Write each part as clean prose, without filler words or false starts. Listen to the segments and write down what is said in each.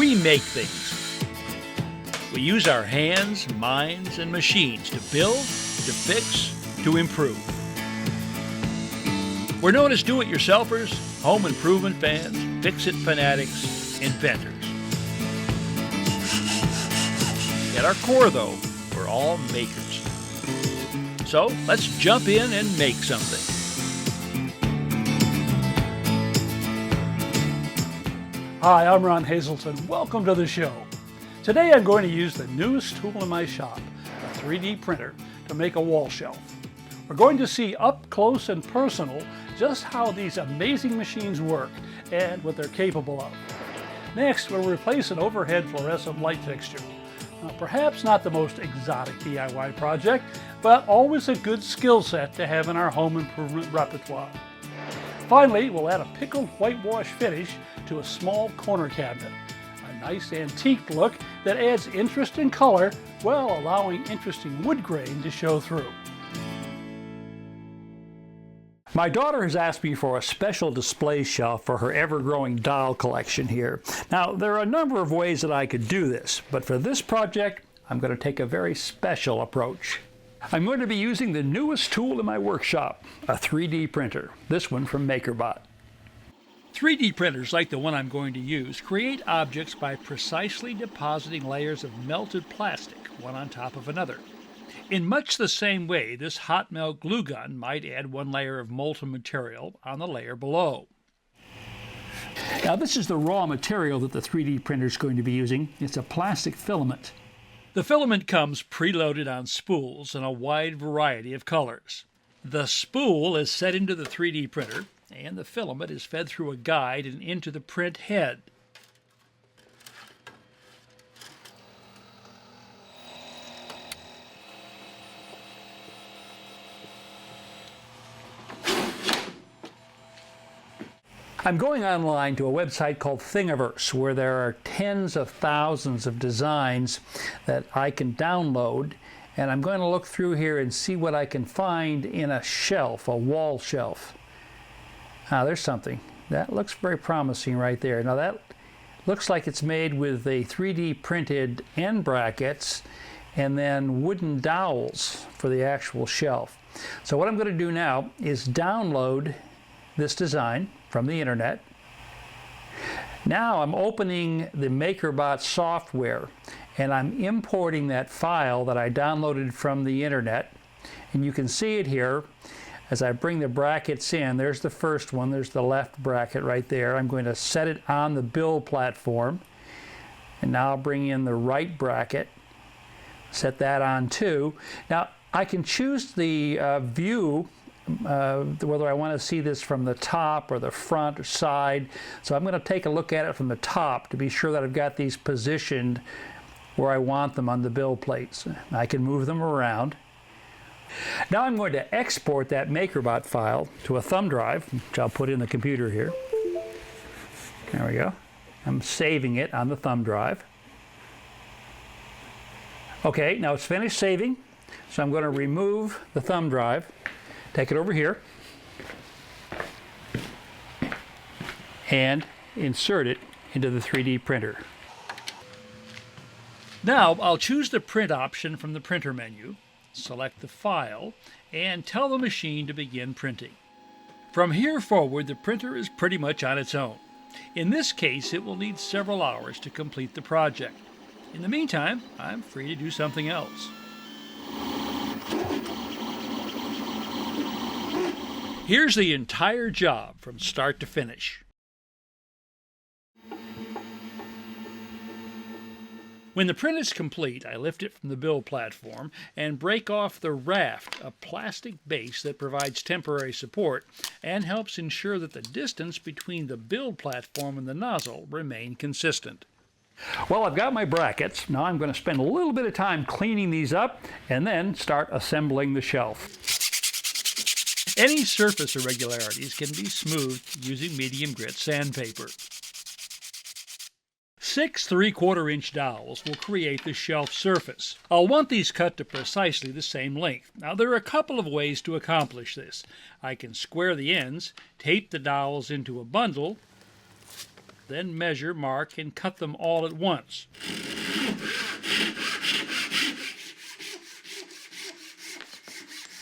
We make things. We use our hands, minds, and machines to build, to fix, to improve. We're known as do-it-yourselfers, home improvement fans, fix-it fanatics, inventors. At our core, though, we're all makers. So let's jump in and make something. Hi, I'm Ron Hazelton. Welcome to the show. Today I'm going to use the newest tool in my shop, a 3D printer, to make a wall shelf. We're going to see up close and personal just how these amazing machines work and what they're capable of. Next, we'll replace an overhead fluorescent light fixture. Perhaps not the most exotic DIY project, but always a good skill set to have in our home improvement repertoire. Finally, we'll add a pickled whitewash finish to a small corner cabinet. A nice antique look that adds interest and color while allowing interesting wood grain to show through. My daughter has asked me for a special display shelf for her ever-growing doll collection here. Now, there are a number of ways that I could do this, but for this project, I'm going to take a very special approach. I'm going to be using the newest tool in my workshop, a 3D printer, this one from MakerBot. 3D printers like the one I'm going to use create objects by precisely depositing layers of melted plastic, one on top of another. In much the same way, this hot melt glue gun might add one layer of molten material on the layer below. Now, this is the raw material that the 3D printer is going to be using. It's a plastic filament. The filament comes preloaded on spools in a wide variety of colors. The spool is set into the 3D printer, and the filament is fed through a guide and into the print head. I'm going online to a website called Thingiverse, where there are tens of thousands of designs that I can download, and I'm going to look through here and see what I can find in a shelf, a wall shelf. Ah, there's something. That looks very promising right there. Now that looks like it's made with a 3D printed end brackets and then wooden dowels for the actual shelf. So what I'm going to do now is download this design from the internet. Now I'm opening the MakerBot software and I'm importing that file that I downloaded from the internet, and you can see it here as I bring the brackets in. There's the first one, there's the left bracket right there. I'm going to set it on the build platform, and now I'll bring in the right bracket, set that on too. Now I can choose the view, whether I want to see this from the top or the front or side. So I'm going to take a look at it from the top to be sure that I've got these positioned where I want them on the build plates. I can move them around. Now I'm going to export that MakerBot file to a thumb drive, which I'll put in the computer here. There we go. I'm saving it on the thumb drive. Okay, now it's finished saving, so I'm going to remove the thumb drive. Take it over here and insert it into the 3D printer. Now I'll choose the print option from the printer menu, select the file, and tell the machine to begin printing. From here forward, the printer is pretty much on its own. In this case, it will need several hours to complete the project. In the meantime, I'm free to do something else. Here's the entire job from start to finish. When the print is complete, I lift it from the build platform and break off the raft, a plastic base that provides temporary support and helps ensure that the distance between the build platform and the nozzle remain consistent. Well, I've got my brackets. Now I'm going to spend a little bit of time cleaning these up and then start assembling the shelf. Any surface irregularities can be smoothed using medium grit sandpaper. 6 3/4-inch dowels will create the shelf surface. I'll want these cut to precisely the same length. Now there are a couple of ways to accomplish this. I can square the ends, tape the dowels into a bundle, then measure, mark, and cut them all at once.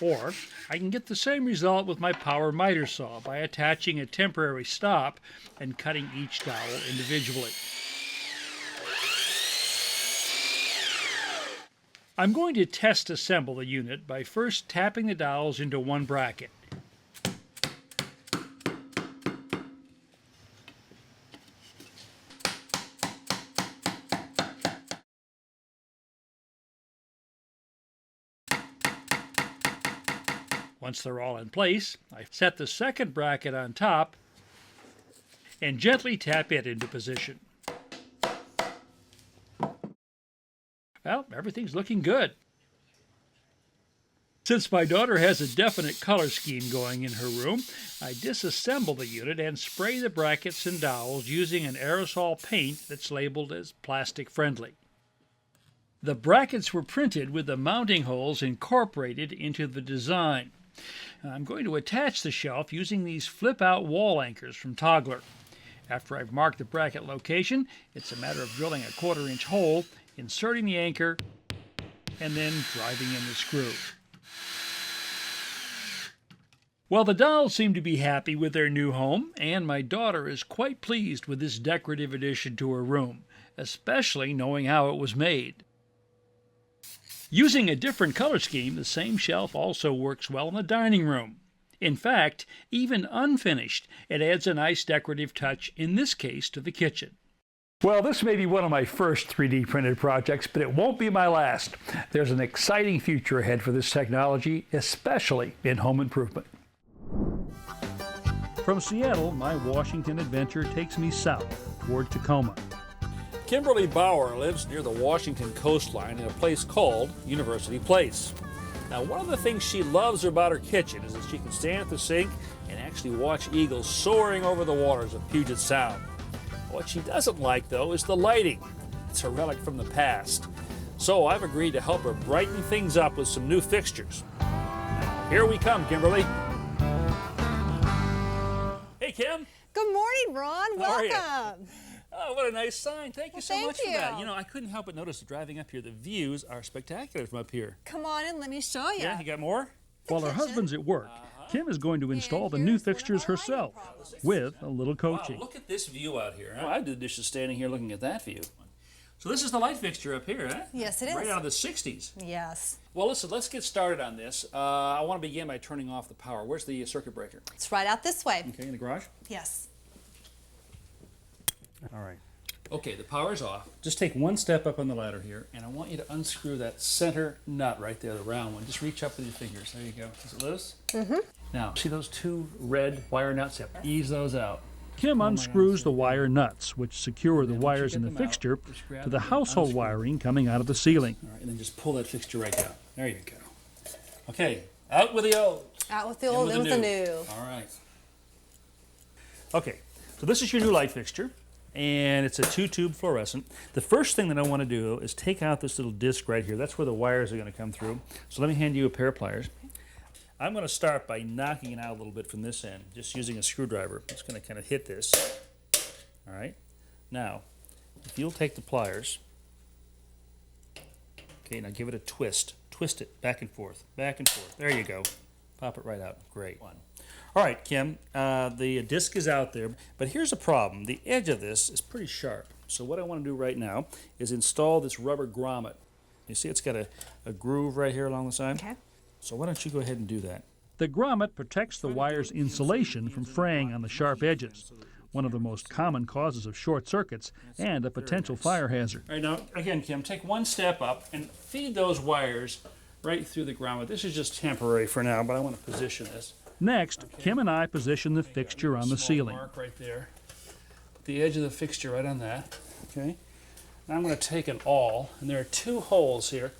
Or I can get the same result with my power miter saw by attaching a temporary stop and cutting each dowel individually. I'm going to test assemble the unit by first tapping the dowels into one bracket. Once they're all in place, I set the second bracket on top and gently tap it into position. Well, everything's looking good. Since my daughter has a definite color scheme going in her room, I disassemble the unit and spray the brackets and dowels using an aerosol paint that's labeled as plastic friendly. The brackets were printed with the mounting holes incorporated into the design. I'm going to attach the shelf using these flip-out wall anchors from Toggler. After I've marked the bracket location, it's a matter of drilling a 1/4-inch hole, inserting the anchor, and then driving in the screw. Well, the dolls seem to be happy with their new home, and my daughter is quite pleased with this decorative addition to her room, especially knowing how it was made. Using a different color scheme, the same shelf also works well in the dining room. In fact, even unfinished, it adds a nice decorative touch, in this case, to the kitchen. Well, this may be one of my first 3D printed projects, but it won't be my last. There's an exciting future ahead for this technology, especially in home improvement. From Seattle, my Washington adventure takes me south toward Tacoma. Kimberly Bauer lives near the Washington coastline in a place called University Place. Now, one of the things she loves about her kitchen is that she can stand at the sink and actually watch eagles soaring over the waters of Puget Sound. What she doesn't like, though, is the lighting. It's a relic from the past. So I've agreed to help her brighten things up with some new fixtures. Here we come, Kimberly. Hey, Kim. Good morning, Ron. How are you? Welcome. Oh, what a nice sign. Thank you so Thank much for you. that. You know, I couldn't help but notice driving up here, the views are spectacular from up here. Come on in, let me show you. Yeah, you got more? While her husband's at work, Kim is going to install the new fixtures herself with a little coaching. Wow, look at this view out here. Huh? Well, I did the dishes standing here looking at that view. So this is the light fixture up here, huh? Yes, it is. Right out of the 60s. Yes. Well, listen, let's get started on this. I want to begin by turning off the power. Where's the circuit breaker? It's right out this way. Okay, in the garage? Yes. All right. Okay, the power's off. Just take one step up on the ladder here, and I want you to unscrew that center nut right there, the round one. Just reach up with your fingers. There you go. Is it loose? Mm-hmm. Now, see those two red wire nuts? Yep. Ease those out. Kim unscrews the wire nuts, which secure the wires in the fixture to the household wiring coming out of the ceiling. All right, and then just pull that fixture right down. There you go. Okay, out with the old. Out with the old, in with the new. All right. Okay, so this is your new light fixture, and it's a 2-tube fluorescent. The first thing that I want to do is take out this little disc right here. That's where the wires are going to come through. So let me hand you a pair of pliers. I'm going to start by knocking it out a little bit from this end, just using a screwdriver. I'm just going to kind of hit this. All right. Now, if you'll take the pliers, okay, now give it a twist. Twist it back and forth, back and forth. There you go. Pop it right out. Great one. All right, Kim, the disc is out there, but here's a problem. The edge of this is pretty sharp. So what I want to do right now is install this rubber grommet. You see it's got a groove right here along the side? Okay. So why don't you go ahead and do that? The grommet protects the wire's insulation from fraying on the sharp edges, one of the most common causes of short circuits and a potential fire hazard. All right, now, again, Kim, take one step up and feed those wires right through the grommet. This is just temporary for now, but I want to position this. Next, Kim and I position the fixture on the ceiling. Mark right there. Put the edge of the fixture right on that. Okay. Now I'm going to take an awl, and there are 2 holes here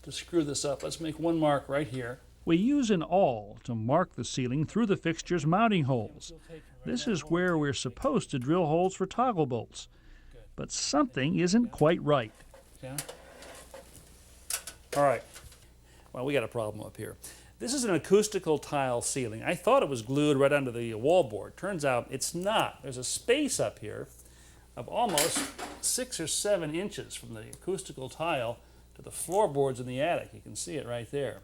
to screw this up. Let's make one mark right here. We use an awl to mark the ceiling through the fixture's mounting holes. This is where we're supposed to drill holes for toggle bolts. But something isn't quite right. Yeah. All right. Well, we got a problem up here. This is an acoustical tile ceiling. I thought it was glued right onto the wall board. Turns out it's not. There's a space up here of almost 6 or 7 inches from the acoustical tile to the floorboards in the attic. You can see it right there.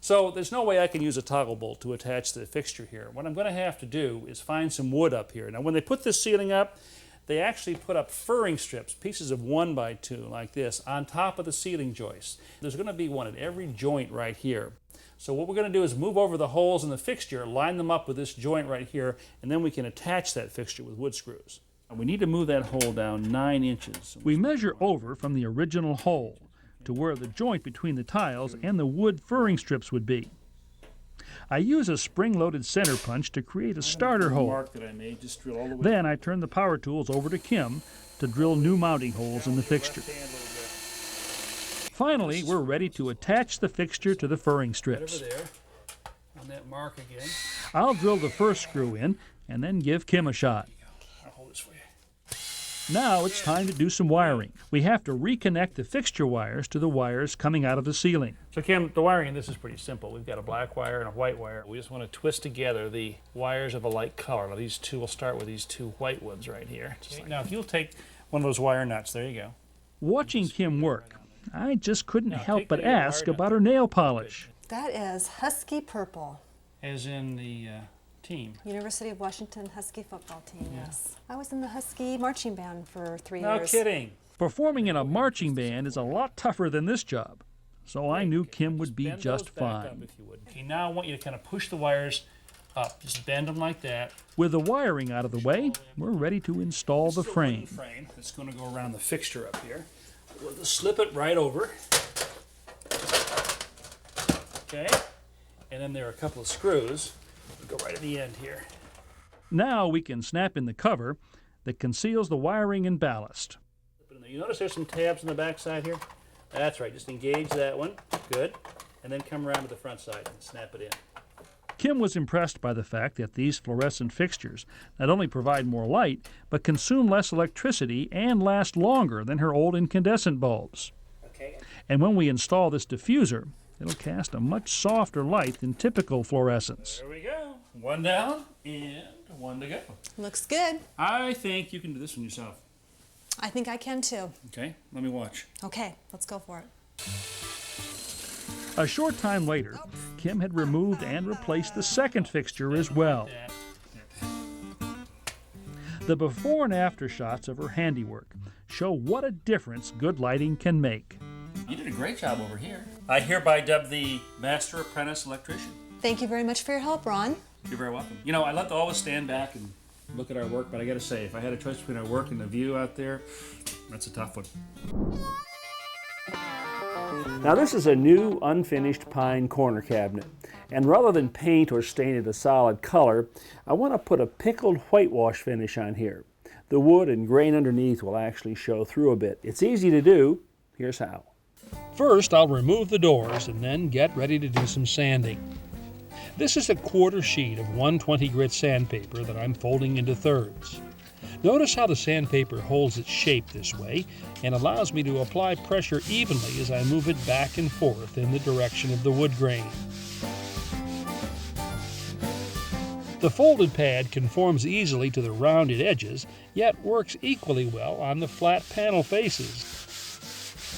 So there's no way I can use a toggle bolt to attach the fixture here. What I'm going to have to do is find some wood up here. Now when they put this ceiling up, they actually put up furring strips, pieces of 1x2 like this, on top of the ceiling joists. There's going to be one at every joint right here. So what we're going to do is move over the holes in the fixture, line them up with this joint right here, and then we can attach that fixture with wood screws. And we need to move that hole down 9 inches. We measure over from the original hole to where the joint between the tiles and the wood furring strips would be. I use a spring-loaded center punch to create a starter hole. Then I turn the power tools over to Kim to drill new mounting holes in the fixture. Finally, we're ready to attach the fixture to the furring strips. Over there, on that mark again. I'll drill the first screw in and then give Kim a shot. I'll hold this for you. Now it's time to do some wiring. We have to reconnect the fixture wires to the wires coming out of the ceiling. So Kim, the wiring in this is pretty simple. We've got a black wire and a white wire. We just want to twist together the wires of a light color. Now these two, we'll start with these 2 white ones right here. Now if you'll take one of those wire nuts, there you go. Watching Kim work, I just couldn't help but ask about her nail polish. That is Husky Purple. As in the team. University of Washington Husky football team, yes. I was in the Husky marching band for 3 No years. kidding. Performing in a marching band is a lot tougher than this job, so I knew Kim would be Bend just those back up, fine. if you would. Okay, now I want you to kind of push the wires up. Just bend them like that. With the wiring out of the way, we're ready to install the frame. It's going to go around the fixture up here. We'll just slip it right over. Okay, and then there are a couple of screws. We'll go right at the end here. Now we can snap in the cover that conceals the wiring and ballast. You notice there's some tabs on the back side here? That's right, just engage that one. Good. And then come around to the front side and snap it in. Kim was impressed by the fact that these fluorescent fixtures not only provide more light, but consume less electricity and last longer than her old incandescent bulbs. Okay. And when we install this diffuser, it'll cast a much softer light than typical fluorescents. There we go. One down and one to go. Looks good. I think you can do this one yourself. I think I can too. Okay, let me watch. Okay, let's go for it. A short time later, Kim had removed and replaced the second fixture as well. The before and after shots of her handiwork show what a difference good lighting can make. You did a great job over here. I hereby dub the Master Apprentice Electrician. Thank you very much for your help, Ron. You're very welcome. You know, I love to always stand back and look at our work, but I gotta say, if I had a choice between our work and the view out there, that's a tough one. Now this is a new unfinished pine corner cabinet, and rather than paint or stain it a solid color, I want to put a pickled whitewash finish on here. The wood and grain underneath will actually show through a bit. It's easy to do. Here's how. First, I'll remove the doors and then get ready to do some sanding. This is a quarter sheet of 120 grit sandpaper that I'm folding into thirds. Notice how the sandpaper holds its shape this way and allows me to apply pressure evenly as I move it back and forth in the direction of the wood grain. The folded pad conforms easily to the rounded edges, yet works equally well on the flat panel faces.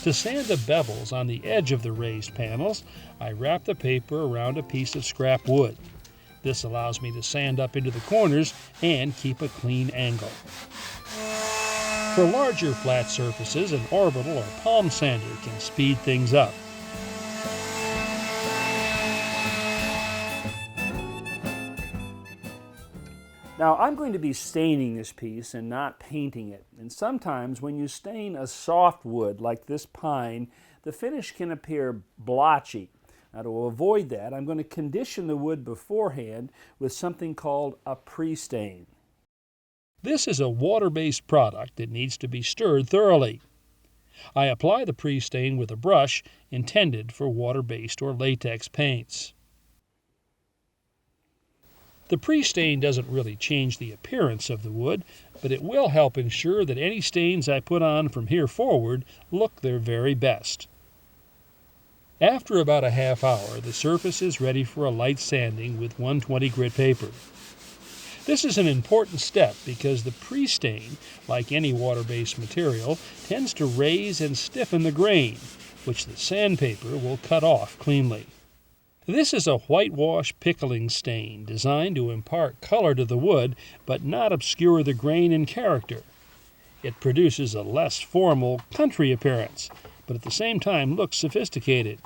To sand the bevels on the edge of the raised panels, I wrap the paper around a piece of scrap wood. This allows me to sand up into the corners and keep a clean angle. For larger flat surfaces, an orbital or palm sander can speed things up. Now I'm going to be staining this piece and not painting it. And sometimes when you stain a soft wood like this pine, the finish can appear blotchy. Now to avoid that, I'm going to condition the wood beforehand with something called a pre-stain. This is a water-based product that needs to be stirred thoroughly. I apply the pre-stain with a brush intended for water-based or latex paints. The pre-stain doesn't really change the appearance of the wood, but it will help ensure that any stains I put on from here forward look their very best. After about a half hour, the surface is ready for a light sanding with 120 grit paper. This is an important step because the pre-stain, like any water-based material, tends to raise and stiffen the grain, which the sandpaper will cut off cleanly. This is a whitewash pickling stain designed to impart color to the wood but not obscure the grain and character. It produces a less formal, country appearance, but at the same time looks sophisticated.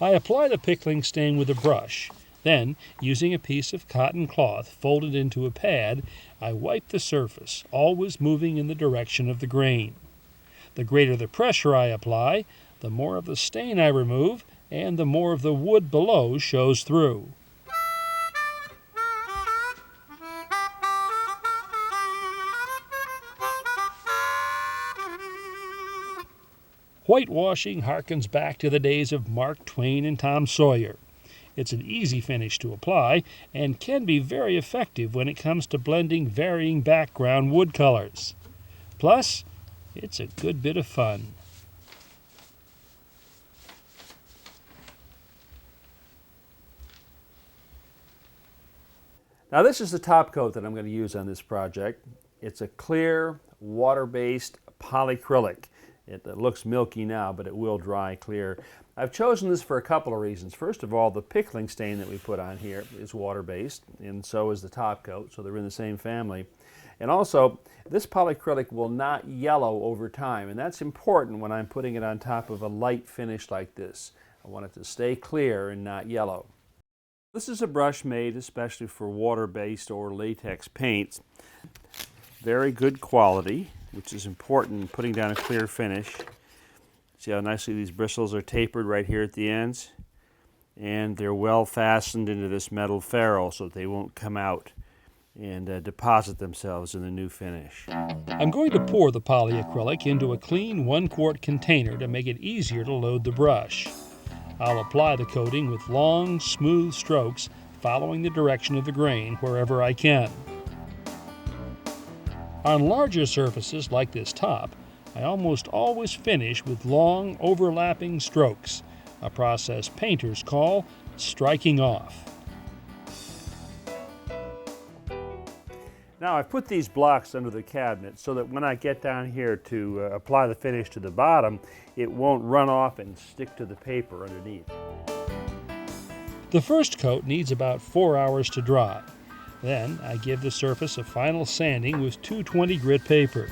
I apply the pickling stain with a brush. Then, using a piece of cotton cloth folded into a pad, I wipe the surface, always moving in the direction of the grain. The greater the pressure I apply, the more of the stain I remove, and the more of the wood below shows through. Whitewashing harkens back to the days of Mark Twain and Tom Sawyer. It's an easy finish to apply and can be very effective when it comes to blending varying background wood colors. Plus, it's a good bit of fun. Now this is the top coat that I'm going to use on this project. It's a clear, water-based polyacrylic. It looks milky now, but it will dry clear. I've chosen this for a couple of reasons. First of all, the pickling stain that we put on here is water-based, and so is the top coat, so they're in the same family. And also, this polyacrylic will not yellow over time, and that's important when I'm putting it on top of a light finish like this. I want it to stay clear and not yellow. This is a brush made especially for water-based or latex paints. Very good quality, which is important in putting down a clear finish. See how nicely these bristles are tapered right here at the ends? And they're well fastened into this metal ferrule so that they won't come out and deposit themselves in the new finish. I'm going to pour the polyacrylic into a clean 1-quart container to make it easier to load the brush. I'll apply the coating with long, smooth strokes, following the direction of the grain wherever I can. On larger surfaces like this top, I almost always finish with long, overlapping strokes, a process painters call striking off. Now I've put these blocks under the cabinet so that when I get down here to apply the finish to the bottom, it won't run off and stick to the paper underneath. The first coat needs about 4 hours to dry. Then I give the surface a final sanding with 220 grit paper.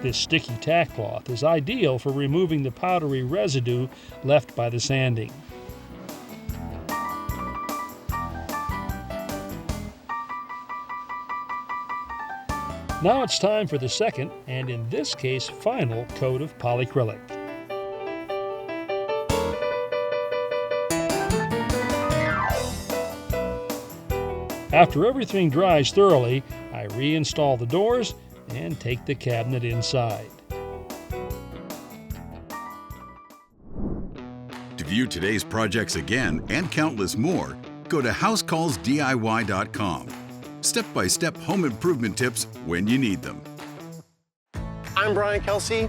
This sticky tack cloth is ideal for removing the powdery residue left by the sanding. Now it's time for the second, and in this case, final coat of polyacrylic. After everything dries thoroughly, I reinstall the doors and take the cabinet inside. To view today's projects again and countless more, go to HouseCallsDIY.com. Step-by-step home improvement tips when you need them. I'm Brian Kelsey.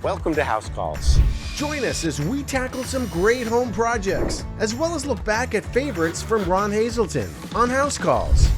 Welcome to House Calls. Join us as we tackle some great home projects, as well as look back at favorites from Ron Hazelton on House Calls.